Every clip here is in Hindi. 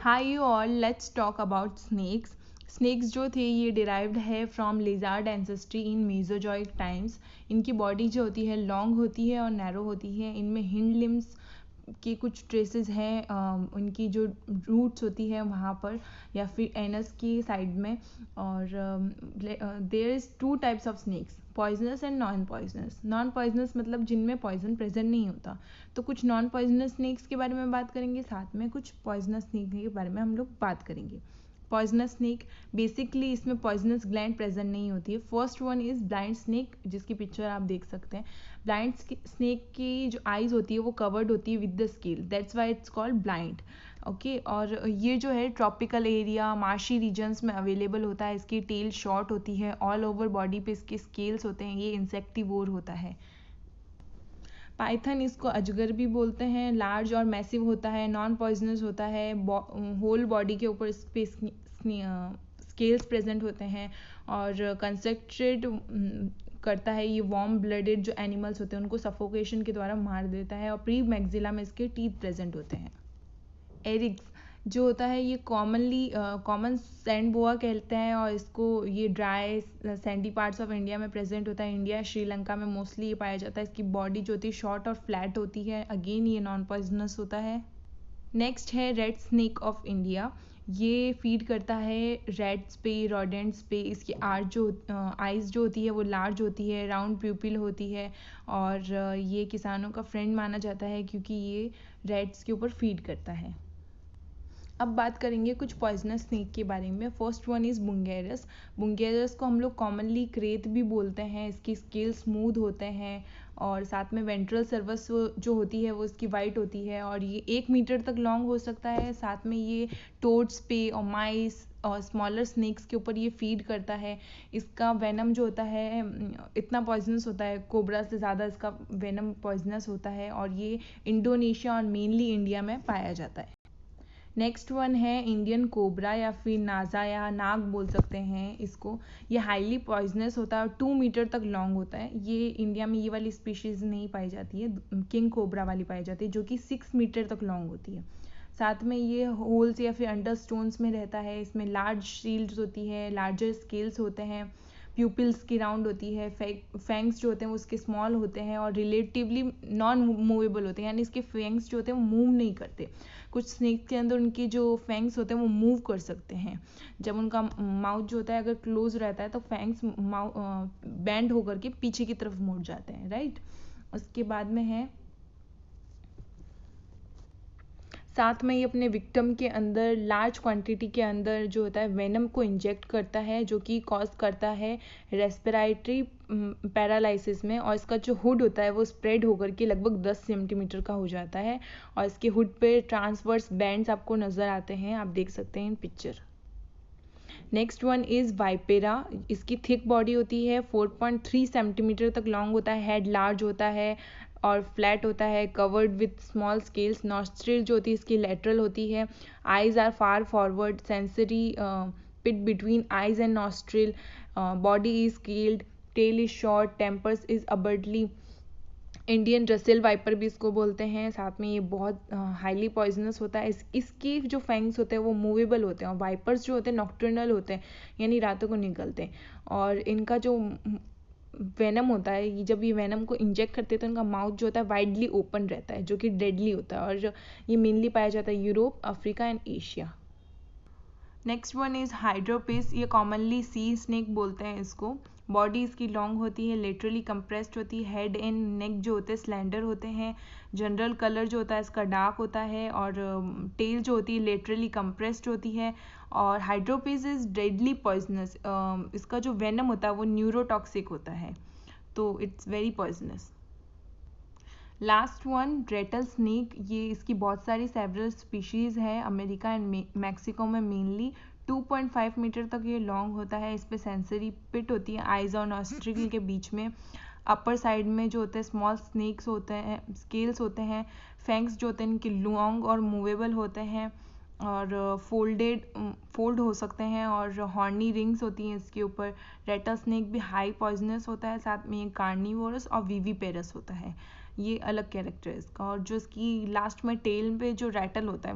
High you all, let's talk about snakes. Snakes जो थे ये डिराइव्ड है from lizard ancestry in Mesozoic times. इनकी बॉडी जो होती है लॉन्ग होती है और नैरो होती है। इनमें हिंड लिम्स के कुछ ट्रेसेस हैं उनकी जो रूट्स होती है वहाँ पर या फिर एनस की साइड में। और there is two types of snakes, poisonous and non poisonous. Non poisonous मतलब जिनमें पॉइजन प्रेजेंट नहीं होता। तो कुछ नॉन पॉइजनस स्नेक्स के बारे में बात करेंगे, साथ में कुछ पॉइजनस स्नेक के बारे में हम लोग बात करेंगे। पॉइजनस स्नेक बेसिकली इसमें पॉइजनस ग्लैंड प्रेजेंट नहीं होती है। First one is blind snake, जिसकी पिक्चर आप देख सकते हैं। ब्लाइंड स्नेक की जो आईज होती है वो कवर्ड होती है with the scale, that's why it's called blind. Okay, और ये जो है ट्रॉपिकल एरिया मार्शी रीजन्स में अवेलेबल होता है। इसकी टेल शॉर्ट होती है, ऑल ओवर बॉडी पे इसके स्केल्स होते हैं। ये इंसेक्टिवोर होता है। पाइथन इसको अजगर भी बोलते हैं। लार्ज और मैसिव होता है, नॉन पॉइजनस होता है, होल बॉडी के ऊपर इस पे स्केल्स प्रेजेंट होते हैं और कंस्ट्रक्टेड करता है। ये वार्म ब्लडेड जो एनिमल्स होते हैं उनको सफोकेशन के द्वारा मार देता है और प्री मैक्सिला में इसके टीथ प्रेजेंट होते हैं। एरिक्स जो होता है ये कॉमन सैंड बोआ कहते हैं और इसको ये dry Sandy parts of India में प्रेजेंट होता है। इंडिया श्रीलंका में मोस्टली ये पाया जाता है। इसकी बॉडी जो होती है शॉर्ट और फ्लैट होती है। अगेन ये नॉन पॉइजनस होता है। नेक्स्ट है रेड स्नेक ऑफ इंडिया। ये फीड करता है रेड्स पे, रोडेंट्स पे। इसकी आइज़ जो होती है वो लार्ज होती है, राउंड प्यूपिल होती है और ये किसानों का फ्रेंड माना जाता है क्योंकि ये रेड्स के ऊपर फीड करता है। अब बात करेंगे कुछ पॉइजनस स्नेक के बारे में। First one is Bungarus. Bungarus को हम लोग कॉमनली क्रेत भी बोलते हैं। इसकी स्केल स्मूथ होते हैं और साथ में वेंट्रल सर्वस जो होती है वो इसकी वाइट होती है और ये 1 मीटर तक लॉन्ग हो सकता है। साथ में ये टोड्स पे और माइस और स्मॉलर स्नेक्स के ऊपर ये फीड करता है। इसका वेनम जो होता है इतना पॉइजनस होता है, कोबरा से ज़्यादा इसका वेनम पॉइजनस होता है और ये इंडोनेशिया और मेनली इंडिया में पाया जाता है। नेक्स्ट वन है इंडियन कोबरा या फिर नाजा या नाग बोल सकते हैं इसको। ये हाईली पॉइजनस होता है और 2 मीटर तक लॉन्ग होता है। ये इंडिया में ये वाली स्पीशीज़ नहीं पाई जाती है, किंग कोबरा वाली पाई जाती है जो कि 6 मीटर तक लॉन्ग होती है। साथ में ये होल्स या फिर अंडर स्टोन्स में रहता है। इसमें लार्ज शील्ड्स होती है, लार्जर स्केल्स होते हैं, प्यूपिल्स की राउंड होती है, फैंग्स जो होते हैं वो उसके स्मॉल होते हैं और रिलेटिवली नॉन मूवेबल होते हैं, यानी इसके फैंग्स जो होते हैं वो मूव नहीं करते। कुछ स्नेक के अंदर उनके जो फैंग्स होते हैं वो मूव कर सकते हैं। जब उनका माउथ जो होता है अगर क्लोज रहता है तो फैंग्स बैंड होकर के पीछे की तरफ मुड़ जाते हैं, राइट। उसके बाद में है साथ में ये अपने विक्टिम के अंदर लार्ज क्वांटिटी के अंदर जो होता है वेनम को इंजेक्ट करता है जो कि कॉज करता है रेस्पिरेटरी पैरालिसिस में। और इसका जो हुड होता है वो स्प्रेड होकर के लगभग 10 सेंटीमीटर का हो जाता है और इसके हुड पे ट्रांसवर्स बैंड्स आपको नज़र आते हैं, आप देख सकते हैं इन picture. Next one is Vipera. इसकी थिक बॉडी होती है, 4.3 सेंटीमीटर तक लॉन्ग होता है, हेड लार्ज होता है और फ्लैट होता है, covered with small scales. Nostril जो होती है इसकी लेटरल होती है। Eyes are far forward, sensory pit between eyes and nostril. Body is scaled, tail is short, tempers is abruptly. Indian Russell viper भी इसको बोलते हैं। साथ में ये बहुत हाईली पॉइजनस होता है। इसके जो फैंग्स होते हैं वो मूवेबल होते हैं और वाइपर्स जो होते हैं नॉक्टर्नल होते हैं, यानी रातों को निकलते हैं। और इनका जो वेनम होता है, जब ये वेनम को इंजेक्ट करते हैं तो इनका माउथ जो होता है वाइडली ओपन रहता है जो कि डेडली होता है और ये मेनली पाया जाता है Europe, Africa and Asia. Next one is Hydrophis. ये कॉमनली सी स्नेक बोलते हैं इसको। बॉडी इसकी लॉन्ग होती है, लेटरली कंप्रेस्ड होती है। हेड एंड नेक जो होते हैं स्लेंडर होते हैं। जनरल कलर जो होता है इसका डार्क होता है और टेल जो होती है लेटरली कंप्रेस्ड होती है। और हाइड्रोपिस इज़ डेडली पॉइजनस। इसका जो वेनम होता है वो न्यूरोटॉक्सिक होता है, तो it's very poisonous. Last one Ratle snake. ये इसकी बहुत सारी सेवरल स्पीशीज़ है अमेरिका एंड मैक्सिको में मेनली। 2.5 मीटर तक ये लॉन्ग होता है। इस पर सेंसरी पिट होती है आइज और नॉस्ट्रिल के बीच में। अपर साइड में जो होते हैं स्मॉल स्नेक्स होते हैं, स्केल्स होते हैं। फैंग्स जो होते हैं इनके लॉन्ग और मूवेबल होते हैं और फोल्ड हो सकते हैं और हॉर्नी रिंग्स होती हैं इसके ऊपर। रेटल स्नेक भी हाई पॉइजनस होता है। साथ में ये कार्निवोरस और विविपेरस होता है, ये अलग कैरेक्टर है इसका। और जो इसकी लास्ट में टेल पे जो रैटल होता है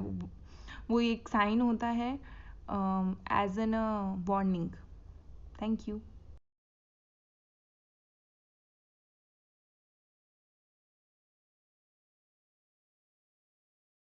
वो एक साइन होता है as an a warning. Thank you.